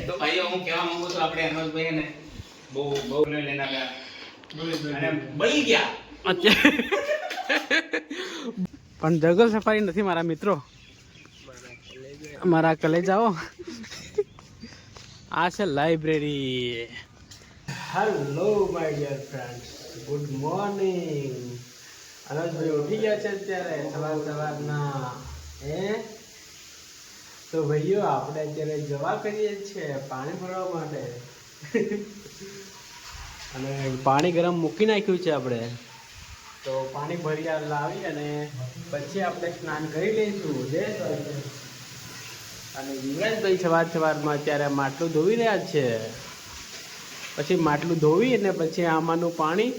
તો ભાઈઓ હું કહેવા માંગુ છું આપણે અનોજભાઈ ને બહુ બહુ લઈને આવ્યા અને બળી ગયા પણ જંગલ સફારી નથી મારા મિત્રો, મારા કલેજાઓ. આ છે library. Hello my dear friends, good morning. અનોજભાઈ ઉઠી ગયા છે અત્યારે સવારના. તો ભાઈઓ આપણે અત્યારે જવા કરીએ છીએ પાણી ભરવા માટે. અને પાણી ગરમ મૂકી નાખ્યું છે આપણે, તો પાણી ભરી લાવી અને પછી આપણે સ્નાન કરી લઈશું. અને યુવરાજભાઈ સવારમાં અત્યારે માટલું ધોવી રહ્યા છે. પછી માટલું ધોવી અને પછી આમાંનું પાણી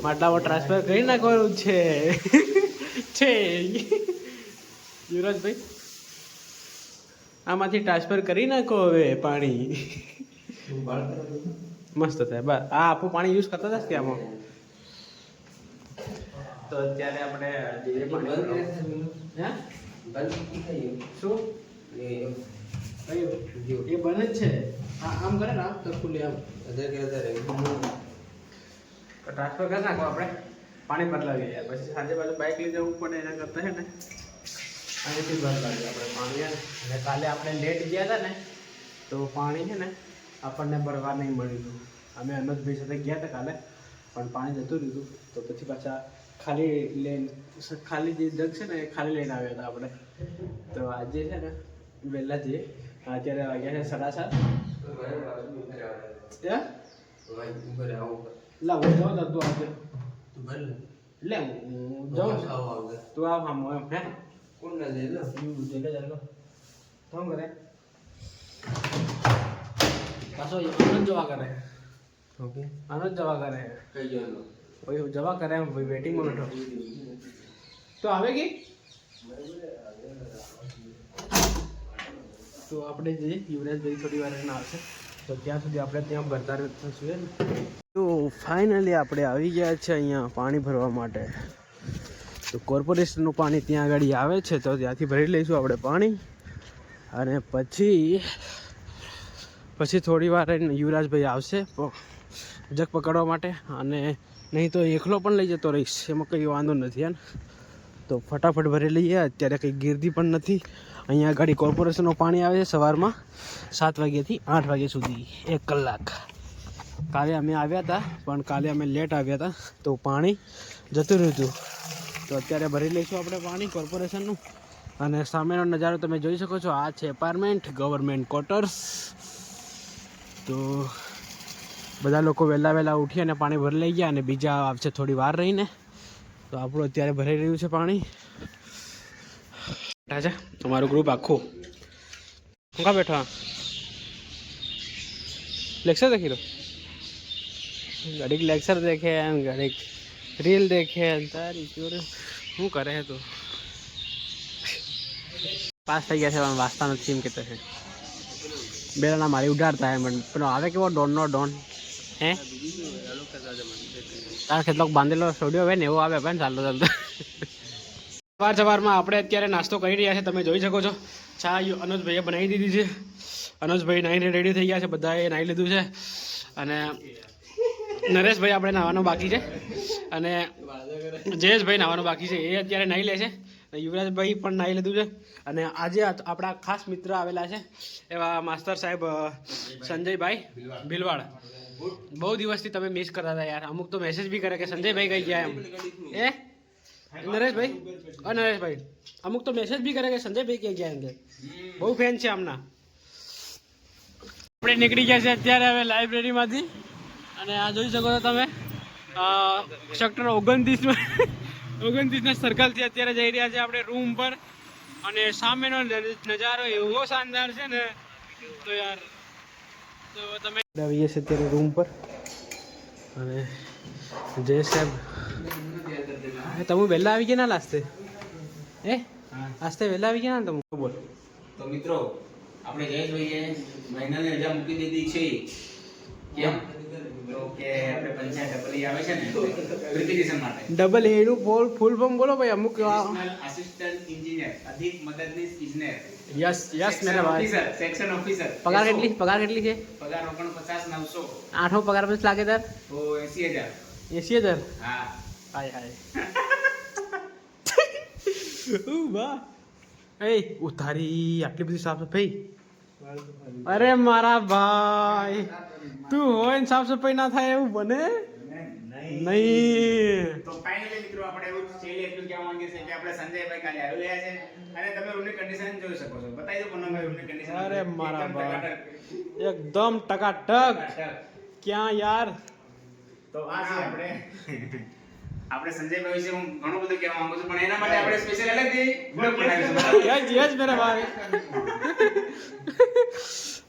માટલામાં ટ્રાન્સફર કરી નાખવાનું છે. યુવરાજભાઈ આમાંથી ટ્રાન્સફર કરી નાખો હવે પાણી. મસ્ત થાય. બસ આ આપણું પાણી યુઝ કરતા હતા કે આમાં. તો અત્યારે આપણે શું એ બને જ છે. આમ કરે ને આમ તો ખુલ્લી આમ ટ્રાન્સફર કરી નાખો આપણે. પાણી બદલાવીએ યાર, પછી સાંજે બાજુ બાઇક લઈ જવું પડે એના કરતા છે ને અહીંથી બદલાવીએ આપણે પાણી. અને કાલે આપણે લેટ ગયા હતા ને તો પાણી છે ને આપણને ભરવા નહીં મળ્યું હતું. અમે અનોજભાઈ સાથે ગયા હતા કાલે, પણ પાણી જતું રહ્યું. તો પછી પાછા ખાલી જે જગ છે ને એ ખાલી લઈને આવ્યા હતા આપણે. તો આજે છે ને વહેલા જઈએ. અત્યારે વાગ્યા છે 7:30. લા હું જાઉં તું આજે લે હું જાઉં તું આવ આમ એમ હે કોણ ના જઈ લો જઈને ચાલો શું કરે પાછો આનંદ જવા કરે. ઓકે આનંદ જવા કરે કઈ જવાનું ભાઈ જવા કરે એમ ભાઈ વેટિંગમાં બેઠો. તો આવે કે તો આપણે જઈએ. યુવરાજભાઈ થોડી વાર આવશે તો ત્યાં સુધી આપણે ત્યાં ભરતા થશું ને. તો ફાઇનલી આપણે આવી ગયા છે અહીંયા પાણી ભરવા માટે. તો કોર્પોરેશનનું પાણી ત્યાં આગળ આવે છે તો ત્યાંથી ભરી લઈશું આપણે પાણી. અને પછી થોડી વાર યુવરાજભાઈ આવશે જગ પકડવા માટે. અને નહીં તો એકલો પણ લઈ જતો રહીશ, એમાં કંઈ વાંધો નથી યાર. તો ફટાફટ ભરી લઈએ. અત્યારે કંઈ ગીર્દી પણ નથી. અહીંયા આગળ કોર્પોરેશનનું પાણી આવે છે સવારમાં 7 વાગ્યાથી 8 વાગ્યા સુધી 1 કલાક. કાલે અમે આવ્યા હતા પણ કાલે અમે લેટ આવ્યા હતા તો પાણી જતું રહ્યું હતું. તો અત્યારે ભરી લઈશું આપણે પાણી કોર્પોરેશનનું. અને સામેનો નજારો તમે જોઈ શકો છો. આ છે એપાર્ટમેન્ટ, ગવર્મેન્ટ ક્વાર્ટર્સ. તો બધા લોકો વહેલા ઉઠી અને પાણી ભરી લઈ ગયા અને બીજા આવશે થોડી વાર રહીને. તો આપણું અત્યારે ભરાઈ રહ્યું છે પાણી. છે તમારું ગ્રુપ આખું હું કા બેઠા લેક્ચર દેખી લો. ઘડીક લેક્ચર દેખે ઘડીક રીલ દેખે. તારી જોડે શું કરે છે તું? પાસ થઈ ગયા છે પણ વાંચતા નથી એમ કહેતા છે. બેલાના મારી ઉડાડતા હે મને પેલો આવે કેવો ડોનનો ડોન હે તારા કેટલોક બાંધેલો સ્ટુડિયો હોય ને એવો આવે ભાઈ ચાલતો સવારમાં આપણે અત્યારે નાસ્તો કરી રહ્યા છે. તમે જોઈ શકો છો ચા અનોજભાઈએ બનાવી દીધી છે. અનોજભાઈ નાહીને રેડી થઈ ગયા છે. બધાએ નાહી લીધું છે. અને નરેશભાઈ આપણે નાહવાનું બાકી છે. અને જયેશભાઈ નાહવાનું બાકી છે, એ અત્યારે નાહી લે છે. યુવરાજભાઈ પણ નાહી લીધું છે. અને આજે આપણા ખાસ મિત્ર આવેલા છે એવા માસ્ટર સાહેબ સંજયભાઈ ભીલવાડ. બહુ દિવસથી તમે મિસ કરતા હતા યાર. અમુક તો મેસેજ બી કરે કે સંજયભાઈ કઈ ગયા એમ. નરેશભાઈ અમુક તો મેસેજ બી કરે કે સંજયભાઈ ક્યાં ગયા એમ કે. બહુ ફેન છે આમના. આપણે નીકળી ગયા છે અત્યારે હવે લાઇબ્રેરીમાંથી. અને આ જોઈ શકો છો તમે સેક્ટર 29 સર્કલથી અત્યારે જઈ રહ્યા છે આપણે રૂમ પર. અને સામેનો નજારો એવો શાનદાર છે ને તો યાર. તો તમે આવીએ છીએ અત્યારે રૂમ પર. અને જય સાહેબ તમે વહેલા આવી ગયા ના લાસ્તે આસ્તે વહેલા આવી ગયા ને તમે બોલ. તો મિત્રો આપણે જયેશભાઈએ મહિનાની રજા મૂકી દીધી છે. કેમ તો કે આપણે પંચાયત ડબલ આવે છે ને પ્રિપેરેશન માટે ડબલ એ નું ફૂલ ફોર્મ બોલો ભાઈ અમુક આસિસ્ટન્ટ એન્જિનિયર અધિક મદદનીશ ઇજનેર યસ યસ મેરા ભાઈ ઓફિસર સેક્શન ઓફિસર પગાર કેટલી છે પગાર 49,900 આઠમો પગાર પછી લાગે તાર તો 80,000 80,000 હા હાય હાય વાહ એ ઉતારી આટલી બધી સાફ સફાઈ અરે મારા ભાઈ તું હોય ને સાફ સફાઈ ના થાય એવું બને નહીં તો ફાઇનલી મિત્રો આપણે એવું છેલ્લે એટલું કહેવા માંગીએ છીએ કે આપણે સંજયભાઈ કાલે આવી રહ્યા છે અને તમે રૂમની કન્ડિશન જોઈ શકો છો બતાવી દો પન્નાભાઈ રૂમની કન્ડિશન અરે મારા ભાઈ એકદમ ટકાટક ક્યાં યાર તો આ છે આપણે સંજયભાઈ વિશે હું ઘણું બધું કહેવા માંગુ છું પણ એના માટે આપણે સ્પેશિયલ અલગથી બ્લોગ બનાવીશું યસ મેરા ભાઈ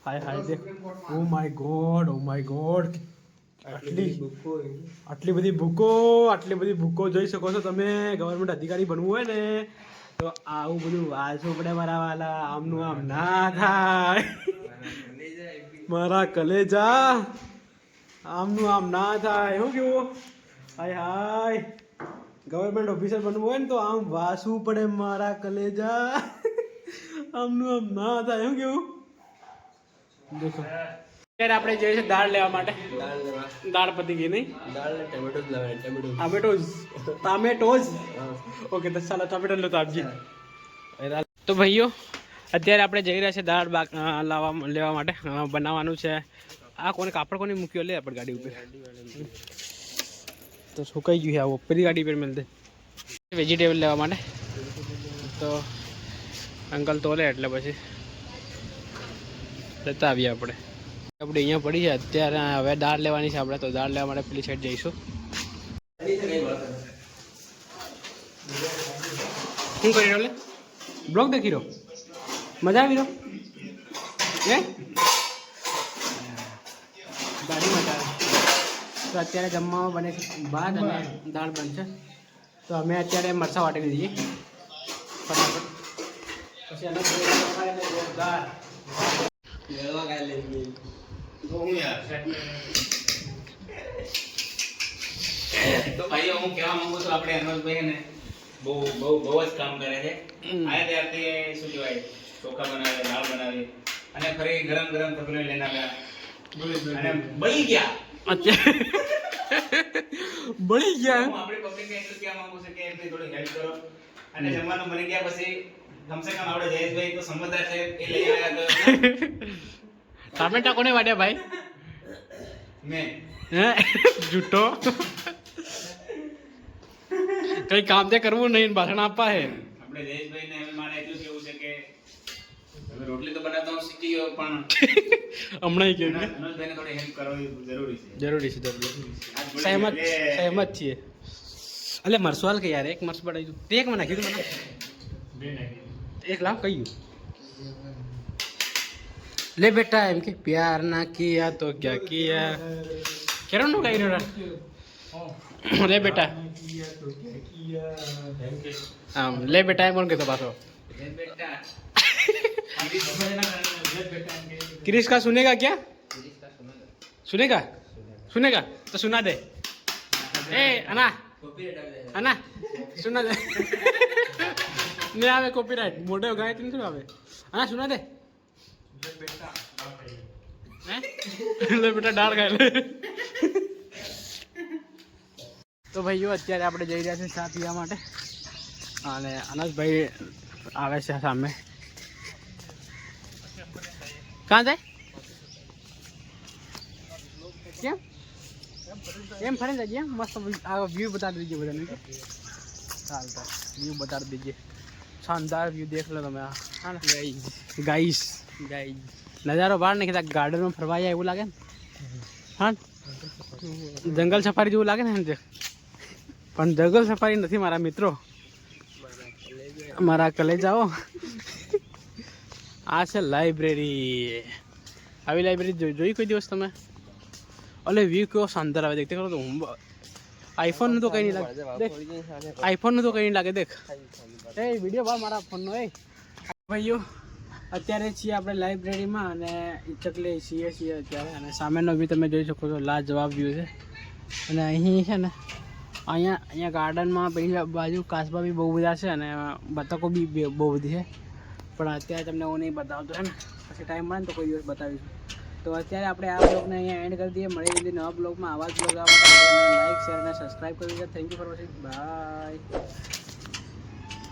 હાય હાય દેખ ઓ માય ગોડ આટલી બધી ભૂકો જોઈ શકો છો તમે ગવર્મેન્ટ અધિકારી બનવું હોય ને તો આવું બધું વાંચવું પડે મારા વાલા આમનું આમ ના થાય મારા કલેજા આમનું આમ ના થાય શું કેવું હાય ગવર્મેન્ટ ઓફિસર બનવું હોય ને તો આમ વાંચવું પડે મારા કલેજા આમનું આમ ના થાય શું કેવું દેખો અત્યારે આપણે જઈએ છીએ દાળ લેવા માટે દાળ પતી ગઈ નહીં ટામેટોઝ ઓકે તો ચાલો ટામેટો લો તો આપજી તો ભાઈઓ અત્યારે આપણે જઈ રહ્યા છીએ દાળ લેવા માટે બનાવવાનું છે આ કોને કાપડ કોને મૂક્યો લે આપણે ગાડી ઉપર તો સુકાઈ ગયું છે આવો પેલી ગાડી પર મળતે વેજીટેબલ લેવા માટે તો અંકલ તોલે એટલે પછી લેતા આવીએ આપણે અહીંયા પડી છે અત્યારે હવે દાળ લેવાની છે આપણે તો દાળ લેવા માટે પેલી સાઈડ જઈશું શું કરી રહ્યો લે બ્લોગ દેખી રહ્યો મજા આવી રહ્યો હે ગાડી મજા તો અત્યારે જમવામાં બને છે ભાત અને દાળ બનશે તો અમે અત્યારે મરચાં વાટી દીધી ફટાફટ પછી અલગ દાળ તો ભાઈઓ હું કહેવા માંગુ છું આપણે અનોજભાઈ ને બહુ જ કામ કરે છે આયા ત્યારથી શું કહેવાય ચોખા બનાવે દાળ બનાવે અને ફરી ગરમ તપેલો લઈને આવ્યા અને બળી ગયા બળી ગયા હું આપણી પબ્લિકને એટલું કહેવા માંગુ છું કે એમની થોડી હેલ્પ કરો અને જમવાનું બની ગયા પછી કમસે કમ આપણે જયેશભાઈ તો સમજદાર છે એ લઈ આવ્યા તો ટામેટા કોને વાટ્યા ભાઈ મેં જૂઠો કઈ કામ તે કરવું નહીં ભાષણ આપવા હે આપણે જયેશભાઈને હવે મારે એટલું કેવું છે કે હવે રોટલી તો બનાવતા હું શીખી ગયો પણ હમણાં કેવું અનોજભાઈને થોડી હેલ્પ કરવી જરૂરી છે સહેમત છીએ અલે મરસવાલ કે યાર એક મરસ બડાઈ તે એક માં નાખી દઉં મને એક લાવ કહ્યું ले बेटा एम के प्यार ना किया तो क्या किया केरो नो गाई रो ले बेटा ले बेटा एम कोण कहतो पाछो ले बेटा क्रिश का सुनेगा क्या सुनेगा तो सुना दे ए अना सुना दे नहीं आवे कॉपीराइट मोटे गाय तो नहीं आवे अना सुना दे ले बेटा डाળ ખાઈ લે તો ભાઈઓ અત્યારે આપણે જઈ રહ્યા છીએ ચા પીવા માટે અને અનસભાઈ આવે છે સામે કાં જાય કેમ એમ ફરીને જઈએ મસ્ત આ વ્યૂ બતાવી દીजिए બધાને ચાલતા વ્યૂ બતાવી દીजिए શાનદાર વ્યૂ देख लो તમે હા ને ગાઈસ નજારો બહાર નહીં કહેતા ગાર્ડનમાં ફરવા જાય એવું લાગે ને હા જંગલ સફારી જેવું લાગે ને પણ જંગલ સફારી નથી મારા મિત્રો મારા કલેજાઓ આ છે લાઇબ્રેરી આવી લાઇબ્રેરી જોઈ કોઈ દિવસ તમે અલે વ્યૂ કેવો શાનદાર આવે દેખતે કરો તો હું આઈફોનનું તો કંઈ નહીં લાગે દેખ આઈફોનનું તો કંઈ નહીં લાગે દેખ એ વિડીયો ભાવ મારા ફોનનો એ ભાઈઓ અત્યારે છીએ આપણે લાઇબ્રેરીમાં અને ચકલી છીએ અત્યારે અને સામેનો વ્યૂ તમે જોઈ શકો છો લાજવાબ વ્યૂ છે અને અહીં છે ને અહીંયા ગાર્ડનમાં પેલી બાજુ કાચબા બી બહુ બધા છે અને બતકો બી બહુ બધી છે પણ અત્યારે તમને હું નહીં બતાવતો છે ને પછી ટાઈમ મળે ને તો કોઈ દિવસ બતાવીશું તો અત્યારે આપણે આ બ્લોગને અહીંયા એન્ડ કરી દઈએ મળી જઈએ નવા બ્લોગમાં આવા જ બ્લોગ આવવા માટે લાઈક શેર અને સબસ્ક્રાઈબ કરી દીધા thank you for watching bye